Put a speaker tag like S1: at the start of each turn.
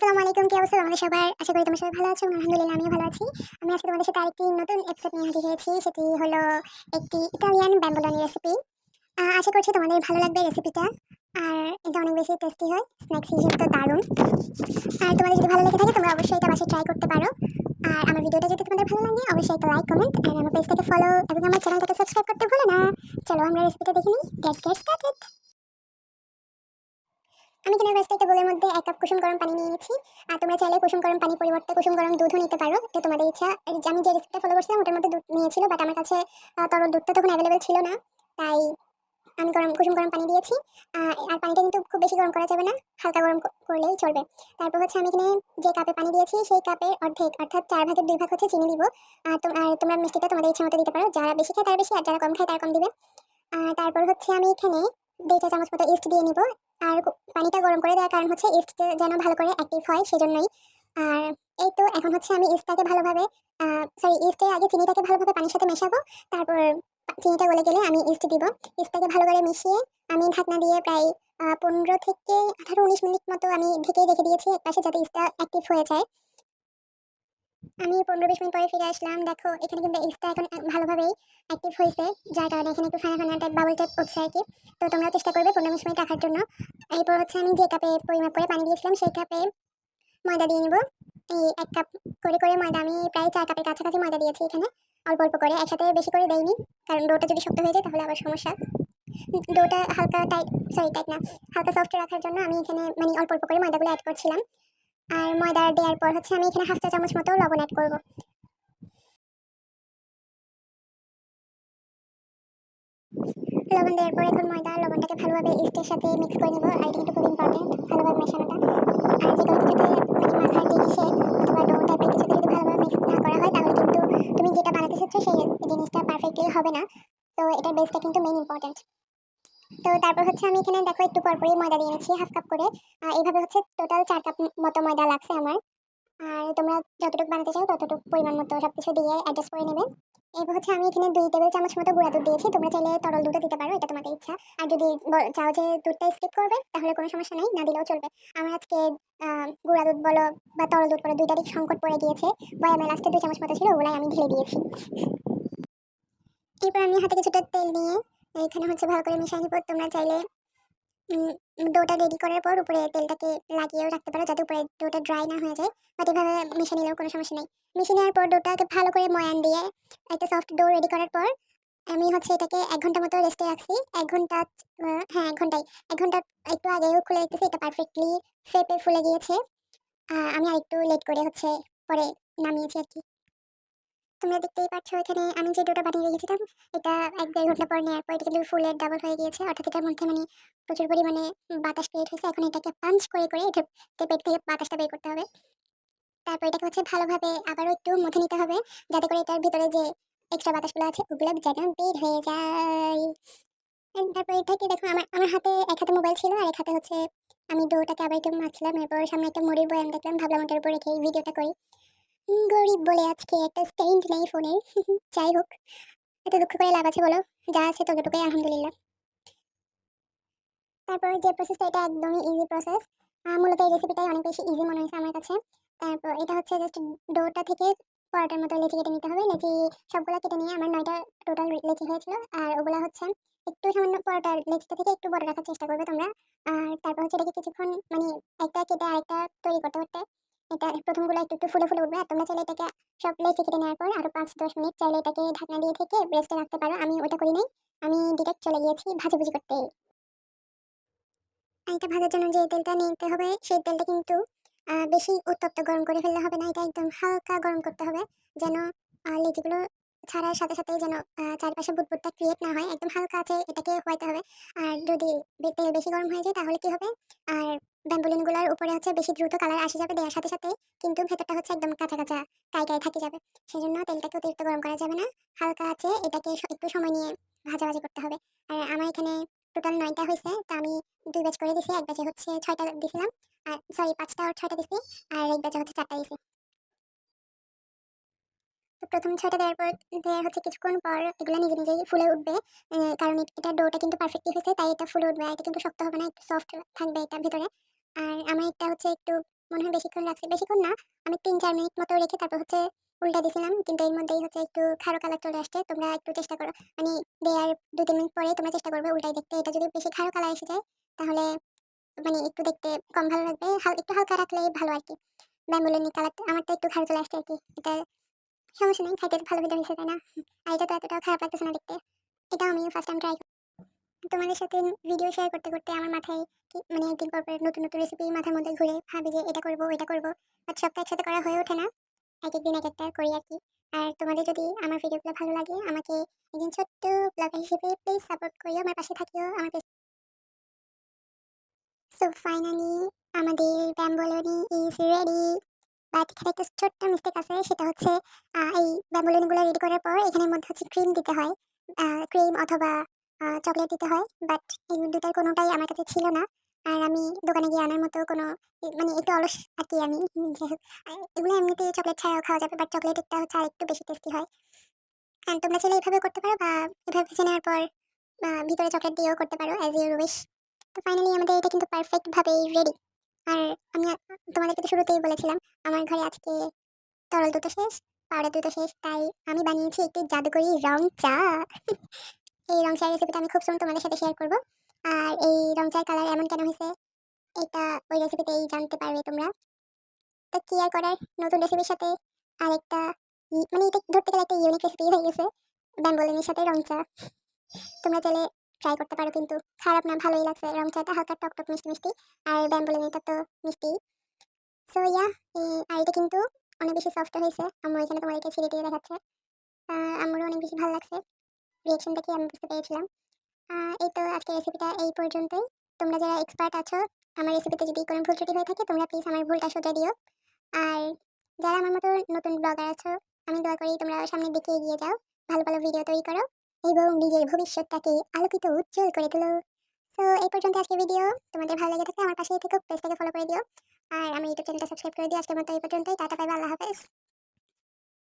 S1: আসসালামু আলাইকুম, কি অবস্থা তোমাদের সবার? আশা করি তোমরা সবাই ভালো আছো। আলহামদুলিল্লাহ আমিও ভালো আছি। আমি আজকে তোমাদের সাথে আরেকটি নতুন এপিসোড নিয়ে হাজির হয়েছি। সেটি হলো একটি ইটালিয়ান ব্যাম্বোলিনি রেসিপি। আশা করছি তোমাদের ভালো লাগবে রেসিপিটা। আর এটা অনেক বেশি টেস্টি হয়, স্ন্যাক্স হিসেবে তো দারুণ। আর তোমাদের যদি ভালো লেগে থাকে তোমরা অবশ্যই এটা বাসায় ট্রাই করতে পারো। আর আমার ভিডিওটা যদি তোমাদের ভালো লাগে অবশ্যই একটা লাইক, কমেন্ট আর আমার পেজটাকে ফলো এবং আমার চ্যানেলটাকে সাবস্ক্রাইব করতে ভুলো না। চলো আমরা রেসিপিটা দেখে নিই। Get started. আমি কিনা ফার্স্টে একটা বোলের মধ্যে 1 কাপ কুসুম গরম পানি নিয়ে নিচ্ছি। আর তোমরা চাইলে কুসুম গরম পানির পরিবর্তে কুসুম গরম দুধও নিতে পারো, এটা তোমাদের ইচ্ছা। আমি যে রেসিপিটা ফলো করছিলাম ওটার মধ্যে দুধ নিয়েছিল, বাট আমার কাছে তরল দুধটা তখন অ্যাভেলেবেল ছিল না, তাই আমি কুসুম গরম পানি দিয়েছি। আর পানিটা কিন্তু খুব বেশি গরম করা যাবে না, হালকা গরম করলেই চলবে। তারপর হচ্ছে আমি এখানে যে কাপে পানি দিয়েছি সেই কাপের অর্ধেক অর্থাৎ 4 ভাগের 2 ভাগ হচ্ছে চিনি দিব। আর তোমরা মিষ্টিটা তোমাদের ইচ্ছা মতো দিতে পারো, যারা বেশি খায় তারা বেশি আর যারা কম খায় তারা কম দিবে। তারপর হচ্ছে আমি এখানে 2 চা চামচ মতো ইস্ট দিয়ে নিব। আর পানিটা গরম করে দেওয়ার কারণ হচ্ছে ইস্ট যেন ভালো করে অ্যাক্টিভ হয় সেজন্যই। আর এই তো এখন হচ্ছে আমি ইস্টটাকে ভালোভাবে ইস্টের আগে চিনিটাকে ভালোভাবে পানির সাথে মেশাবো। তারপর চিনিটা গলে গেলে আমি ইস্ট দিব। ইস্টটাকে ভালো করে মিশিয়ে আমি ঢাকনা দিয়ে প্রায় 15 থেকে 18-19 মিনিট মতো আমি ঢেকে রেখে দিয়েছি একপাশে, যাতে ইস্টটা অ্যাক্টিভ হয়ে যায়। আমি 15-20 মিনিট পরে ফিরে আসলাম। দেখো এখানে কিন্তু এক্সট্রা এখন ভালোভাবেই অ্যাক্টিভ হয়েছে, যার কারণে এখানে একটু ফানা ফানা টাইপ বাবল টাইপ উঠছে আর কি। তো তোমরা চেষ্টা করবে 15-20 মিনিট রাখার জন্য। এরপর হচ্ছে আমি যে কাপে পরিমাপ করে পানি দিয়েছিলাম সেই কাপে ময়দা দিয়ে নিব। এই 1 কাপ করে করে ময়দা আমি প্রায় 4 কাপের কাছাকাছি ময়দা দিয়েছি এখানে, অল্প অল্প করে, একসাথে বেশি করে দেইনি, কারণ ডোটা যদি শক্ত হয়ে যায় তাহলে আবার সমস্যা। ডোটা হালকা টাইট, টাইট না, হালকা সফট রাখার জন্য আমি এখানে মানে অল্প অল্প করে ময়দাগুলো অ্যাড করছিলাম। আর ময়দা দেওয়ার পর হচ্ছে আমি এখানে 1/2 চা চামচ মতো লবণ অ্যাড করব। লবণ দেওয়ার পর এখন ময়দা লবণটাকে ভালোভাবে ইস্টের সাথে মিক্স করে নেব। আর এটা কিন্তু খুব ইম্পর্টেন্ট, ভালোভাবে মেশানোটা। আর যে কোনো কিছুতে মানে মাখার জিনিসে অথবা ডো টাইপের কিছুতে যদি ভালোভাবে মিক্স না করা হয় তাহলে কিন্তু তুমি যেটা বানাতে চাচ্ছ সেই জিনিসটা পারফেক্টলি হবে না। তো এটার বেসটা কিন্তু মেইন ইম্পর্টেন্ট। তো তারপর হচ্ছে আমি এখানে দেখো একটু পরপরই ময়দা দিয়ে নিচ্ছি 1/2 কাপ করে। এইভাবে হচ্ছে টোটাল 4 কাপ মতো ময়দা লাগছে আমার। আর তোমরা যতটুকু বানাতে চাও ততটুকু পরিমাণ মতো সবকিছু দিয়ে অ্যাডজাস্ট করে নেবে। এরপর হচ্ছে আমি এখানে 2 টেবিল চামচ মতো গুঁড়া দুধ দিয়েছি, তোমরা চাইলে তরল দুধও দিতে পারো, এটা তোমাদের ইচ্ছা। আর যদি চাও যে দুধটা স্কিপ করবে তাহলে কোনো সমস্যা নেই, না দিলেও চলবে। আমার আজকে গুঁড়া দুধ বলো বা তরল দুধ বলো দুইটারই সংকট পড়ে গিয়েছে, বয়ামে লাস্টে 2 চামচ মতো ছিল, ওগুলাই আমি ঢেলে দিয়েছি। এরপর আমি হাতে কিছুটা তেল নিয়ে এখানে হচ্ছে ভালো করে মিশিয়ে নিব। তোমরা চাইলে ডোটা রেডি করার পর উপরে তেলটাকে লাগিয়েও রাখতে পারো, যাতে উপরে ডোটা ড্রাই না হয়ে যায়। বাট এভাবে মিশিয়ে নিলেও কোনো সমস্যা নেই। মিশিয়ে নেওয়ার পর ডোটাকে ভালো করে ময়ান দিয়ে একটা সফট ডো রেডি করার পর আমি হচ্ছে এটাকে 1 ঘন্টা মতো রেস্টে রাখছি। 1 ঘন্টা, হ্যাঁ 1 ঘন্টাই। 1 ঘন্টা একটু আগেও খুলে দেখতেছি এটা পারফেক্টলি শেপে ফুলে গিয়েছে। আমি আরেকটু লেট করে হচ্ছে পরে নামিয়েছি আর কি। তোমরা দেখতেই পাচ্ছ এখানে আমি যে ডোটা বানিয়ে রেখেছিলাম এটা 1-1.5 ঘন্টা পর নেওয়ার পর এটা কিন্তু ফুলের ডাবল হয়ে গিয়েছে, অর্থাৎ এটার মধ্যে মানে প্রচুর পরিমাণে বাতাস ক্রিয়েট হয়েছে। এখন এটাকে পাঞ্চ করে করে এটা পেট থেকে বাতাসটা বের করতে হবে। তারপর এটাকে হচ্ছে ভালোভাবে আবারও একটু মথে নিতে হবে, যাতে করে এটার ভিতরে যে এক্সট্রা বাতাসগুলো আছে ওগুলো যেন বের হয়ে যায়। তারপর এটাকে দেখো আমার আমার হাতে এক হাতে মোবাইল ছিল আর এক হাতে হচ্ছে আমি ডোটাকে আবার একটু মাখছিলাম। এরপর সামনে একটা মুড়ির বয়াম দেখলাম, ভাবলাম ওটার উপর রেখে এই ভিডিওটা করি। গরিব বলে আজকে একটা স্টেইন্ড নেই ফোনের। যাই হোক, এত দুঃখ করে লাভ আছে বলো? যা আছে ততটুকুই আলহামদুলিল্লাহ। তারপর যে প্রসেসটা এটা একদমই ইজি প্রসেস। মূলত এই রেসিপিটাই অনেক বেশি ইজি মনে হয়েছে আমার কাছে। তারপর এটা হচ্ছে জাস্ট ডোটা থেকে পরোটার মতো লেচি কেটে নিতে হবে। লেচি সবগুলা কেটে নিয়ে আমার 9টা টোটাল লেচি হয়েছিল। আর ওগুলা হচ্ছে একটু সামান্য পরোটার লেচিটা থেকে একটু বড় রাখার চেষ্টা করবে তোমরা। আর তারপর হচ্ছে এটাকে কিছুক্ষণ মানে একটা কেটে আরেকটা তৈরি করতে করতে এটা প্রথমগুলো একটু একটু ফুলে ফুলে উঠবে। আর তোমরা চাইলে এটাকে সব লেচি কেটে নেওয়ার পর আরো 5-10 মিনিট চাইলে এটাকে ঢাকনা দিয়ে থেকে রেস্টে রাখতে পারো। আমি ওটা করি নাই, আমি ডিরেক্ট চলে গিয়েছি ভাজাভুজি করতে। এটা ভাজার জন্য যে তেলটা নিতে হবে সেই তেলটা কিন্তু বেশি উত্তপ্ত গরম করে ফেললে হবে না, এটা একদম হালকা গরম করতে হবে, যেন লেচিগুলো ছাড়ার সাথে সাথেই যেন চারপাশে বুদবুদটা ক্রিয়েট না হয়। একদম হালকা আছে এটাকে হওয়াইতে হবে। আর যদি তেল বেশি গরম হয়ে যায় তাহলে কি হবে, আর ব্যাম্বুলিনগুলোর উপরে হচ্ছে বেশি দ্রুত কালার আসে যাবে দেওয়ার সাথে সাথে, কিন্তু ভেতরটা হচ্ছে একদম কাঁচা কাঁচা কাই কাই থাকে যাবে। সেজন্য তেলটাকে অতিরিক্ত গরম করা যাবে না, হালকা আছে এটাকে একটু সময় নিয়ে ভাজাভাজি করতে হবে। আর আমার এখানে টোটাল 9টা হয়েছে, তো আমি 2 ব্যাচ করে দিছি। এক ব্যাচে হচ্ছে 6টা দিছিলাম, আর সরি 5টা আর 6টা দিছি, আর এক ব্যাচে হচ্ছে 4টা দিছি। তো প্রথম 6টা দেওয়ার পর দেওয়ার হচ্ছে কিছুক্ষণ পর এগুলো নিজে নিজেই ফুলে উঠবে। কারণ এটা ডোটা কিন্তু পারফেক্টলি হয়েছে তাই এটা ফুলে উঠবে। আর এটা কিন্তু শক্ত হবে না, একটু সফট থাকবে এটা ভিতরে। আর আমার এটা হচ্ছে একটু মনে হয় বেশিক্ষণ রাখছি, বেশিক্ষণ না, আমি 3-4 মিনিট মতো রেখে তারপর হচ্ছে উল্টা দিছিলাম। কিন্তু এর মধ্যেই হচ্ছে একটু খাড়ো কালার চলে আসছে। তোমরা একটু চেষ্টা করো, মানে দেওয়ার 2-3 মিনিট পরে তোমরা চেষ্টা করবে উল্টাই দেখতে। এটা যদি বেশি খাড়ো কালার এসে যায় তাহলে মানে একটু দেখতে কম ভালো লাগবে। একটু হালকা রাখলেই ভালো আরকি। ব্যাম্বুলিনি কালারটা আমারটা একটু খাড়ো চলে আসছে আরকি। এটা সমস্যা নেই, খাইতে তো ভালো ভিডিও হইছে, তাই না? আর এটা তো এতটাও খারাপ লাগতেছে না দেখতে। এটাও আমিও ফার্স্ট টাইম ট্রাই তোমাদের সাথে ভিডিও শেয়ার করতে, করতে আমার মাথায় মানে একদিন পর, পর নতুন, নতুন রেসিপি মাথার মধ্যে ঘুরে ভাবি যে এটা করব, ওইটা করব। বাট সবটা একসাথে করা হয়ে ওঠে না। একেক দিন একেকটা করি আরকি। আর তোমাদের যদি আমার ভিডিওগুলো ভালো লাগে আমাকে একজন ছোট্ট ব্লগার হিসেবে প্লিজ সাপোর্ট করিও, আমার পাশে থাকিও। আমার সো ফাইনালি আমাদের ব্যাম্বোলিনি ইজ রেডি। বাট এখানে একটা ছোট্ট মিস্টেক আছে, সেটা হচ্ছে এই ব্যাম্বোলিনিগুলো রেডি করার পর এখানের মধ্যে হচ্ছে ক্রিম দিতে হয়। ক্রিম অথবা চকলেট দিতে হয়। বাট এই দুটার কোনোটাই আমার কাছে ছিল না। আর আমি দোকানে গিয়ে আনার মতো কোনো মানে একটু অলস আরকি আমি। যাই হোক, এগুলো এমনিতে চকলেট ছাড়াও খাওয়া যাবে, বাট চকলেটেরটা হচ্ছে আরেকটু বেশি টেস্টি হয়। অ্যান্ড তোমরা চাইলে এভাবে করতে পারো বা এভাবে ভেজে নেওয়ার পর ভিতরে চকলেট দিয়েও করতে পারো অ্যাজ ইউর উইশ। তো ফাইনালি আমাদের এটা কিন্তু পারফেক্ট ভাবে রেডি। আর আমি তোমাদেরকে তো শুরুতেই বলেছিলাম আমার ঘরে আজকে তরল দুধ শেষ, পাউডার দুধ শেষ, তাই আমি বানিয়েছি একটি জাদুকরি রং চা। এই রং চায়ের রেসিপিটা আমি খুব সুন তোমাদের সাথে শেয়ার করব। আর এই রং চায়ের কালার এমন কেন হয়েছে এটা ওই রেসিপিতেই জানতে পারবে তোমরা। তো কি আর করার, নতুন রেসিপির সাথে আরেকটা মানে এটা ধরতে গেলে একটা ইউনিক রেসিপি হয়ে গেছে, ব্যাম্বোলিনির সাথে রং চা। তোমরা চাইলে ট্রাই করতে পারো, কিন্তু খারাপ না, ভালোই লাগছে। রং চাটা হালকা টক মিষ্টি মিষ্টি, আর ব্যাম্বোলিনিটা তো মিষ্টি। সো ইয়া, আর এটা কিন্তু অনেক বেশি সফট হয়েছে। আম্মু এখানে তোমাদেরকে ছিঁড়ে দিয়ে দেখাচ্ছে। আম্মুরও অনেক বেশি ভালো লাগছে, রিয়েকশন দেখে আমি বুঝতে পেরেছিলাম। এই তো আজকের রেসিপিটা এই পর্যন্তই। তোমরা যারা এক্সপার্ট আছো আমার রেসিপিতে যদি কোনো ভুল ত্রুটি হয়ে থাকে তোমরা প্লিজ আমার ভুলটা শুধরে দিও। আর যারা আমার মতো নতুন ব্লগার আছো আমি দোয়া করি তোমরা সামনের দিকে এগিয়ে যাও, ভালো ভালো ভিডিও তৈরি করো এবং নিজের ভবিষ্যৎটাকে আলোকিত উজ্জ্বল করে তোলো। তো এই পর্যন্ত আজকের ভিডিও। তোমাদের ভালো লেগে থাকলে আমার পাশে থেকে পেজটাকে ফলো করে দিও। আর আমার ইউটিউব চ্যানেলটা সাবস্ক্রাইব করে দিও। আজকের মতো এই পর্যন্তই। টাটা, বাই বাই, আল্লাহ হাফেজ।